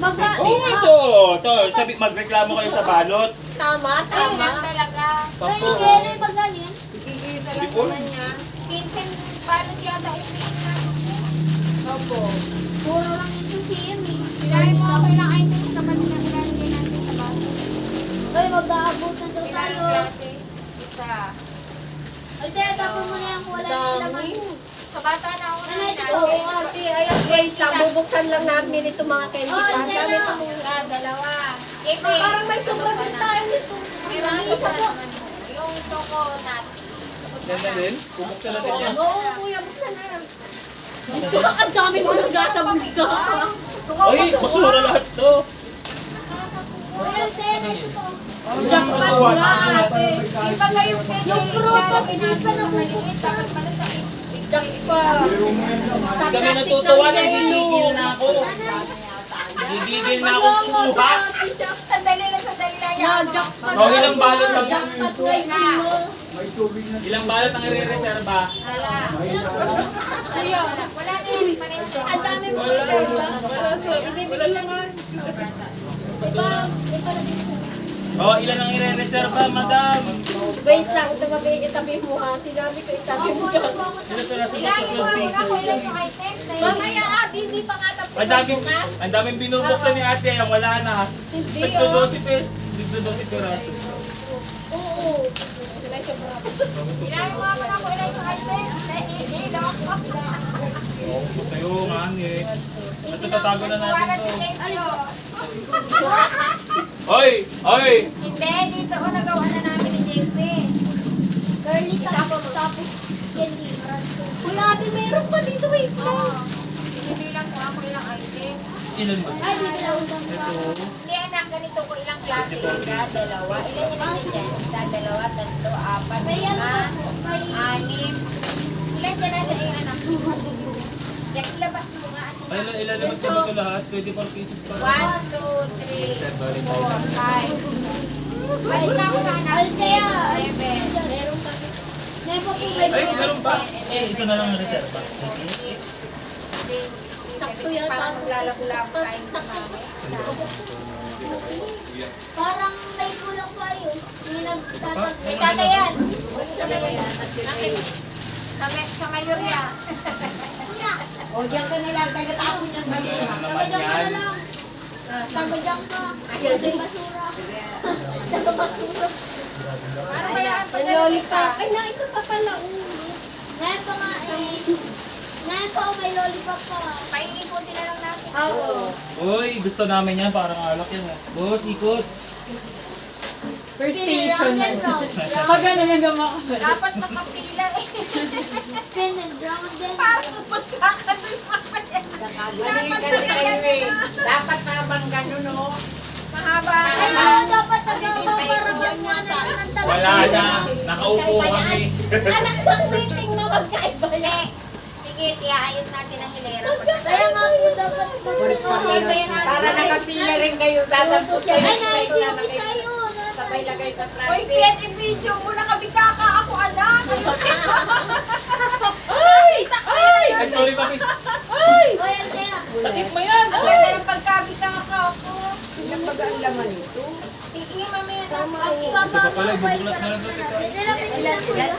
Oo, ito. Ito, sabi, magreklamo kayo sa balot. Tama. Talaga. Tapos, Igigisa Hindi lang po. naman niya. Pinsan, paano yata ipinigin natin niya? Opo. Puro lang ito si Amy. Pinari mo ako ilang items naman na ilalagay natin sa baso. Ay, mag-aabutan daw Ilang tayo. klase? Isa. Ay, kaya tapos mo na yan kung wala yung laman. Sa bata na ako na Oo, ate. Ayan, wait lang. Bubuksan lang namin ito mga candy Oh, pa. hindi Dami na. pa Dalawa. Epe. Parang may sobra din tayo nito. May mga Isa po. Yung toko nut. yan na din. Bubuksan natin yan. Oo, kuya, buksan na yan. Diyos ko, ang dami mo nang gasa bulsa. Ay, basura lahat to. Kuya, Alden, ito po. Jackpot na, ate. Iba kayo pwede. Yung prutas, hindi ka na Dapat pala sa Jackpot. Kami natutuwa, nagigigil na ako. Nagigigil na ako kumuha. Sandali lang yan. Jackpot. O, ilang balot ang Jackpot na mo. ilang balot ang i-reserva? Wala. Ayun. Wala na yan. Pareho. Ang dami mo reserva. Ibibigay lang. O, ilan ang i-reserva, madam? Wait lang, itabi mo ha. Sinabi ko itabi mo dyan. Sila ito nasa Ilangin mo 12 muna pieces. kung ilan yung items. Mamaya ate, hindi pa nga tapos. Ang daming binubuksan ni ate, ang wala na. Hindi Tigto oh. 12 pesos. Tigto 12 peraso. Oo. May sobra. Ilangin mo muna kung ilan yung items. Sa'yo nga, eh. Natatago na natin to. Oy! Oy! Hindi, dito ko nagawa na namin ni JP. Curly tapos candy. Uy ate, meron pa dito. Wait lang. Binibilang ko ako ilang items. Ilan ba? Ay, bibilang ko Ito. Hindi anak, ganito ko ilang klase. Isa, dalawa. Ilan yung isa dyan? Isa, dalawa, tatlo, apat, May ano lima, pa po. May... anim. Ilan dyan natin yung anak? Yan, ilabas mo nga. Ay, ilan naman sa ito lahat? 24 pieces pa. 1, 2, 3, 4, 5. Ay, Wala ko na anak. Althea. Meron pa. Nepo po Ay, may meron pa. Eh, ito na lang ang reserva. Sakto yan. Parang maglalako-lako tayo sa Sakto. mami. Parang may kulang pa yun. May nagtatag. May kata yan. Sa mayor yan. Kuya, O, diyan ka na lang. Tagatapon yan. tagadyang ka na lang. Tagadyang ka. Sa basura. Sa basura. Ano ba yan? Ang lollipop. Ay, na, ito pa pala. Ngayon pa nga eh. Ngayon pa may lollipop pa. Painiputin na lang natin. Oo. Uy, gusto namin yan. Parang alak yan. Boss, ikot. First Spin station around and na. round. Pag ano lang gumaka. Dapat makapila eh. Spin and round and Parang pagkakanoy pa yan. Dapat nakayan na. Dapat habang ganun, no? Mahaba. Ay, dapat nagpaparaman nga na lang ng tabi. Wala na. Nakaupo kami. Anak, sa meeting mo, magkaiba yan. Sige, iaayos natin ang hilera. Kaya nga po dapat Para nakapila rin kayo. Tatampos kayo. Ay, naiti yung isa yun. Sabay lagay sa Uy, plastic. Piet, i-video mo. Nakabita ka ako, anak. Ay, sorry, papi. Oy, Althea. Takip mo yan. Ang ganda ng pagkabita ka ako. Pinapagaan laman ito. Sige, mamaya na. Pag papagawa pala, pa ibubulot na lang ito. to, teka. Ito na pinila ko yun.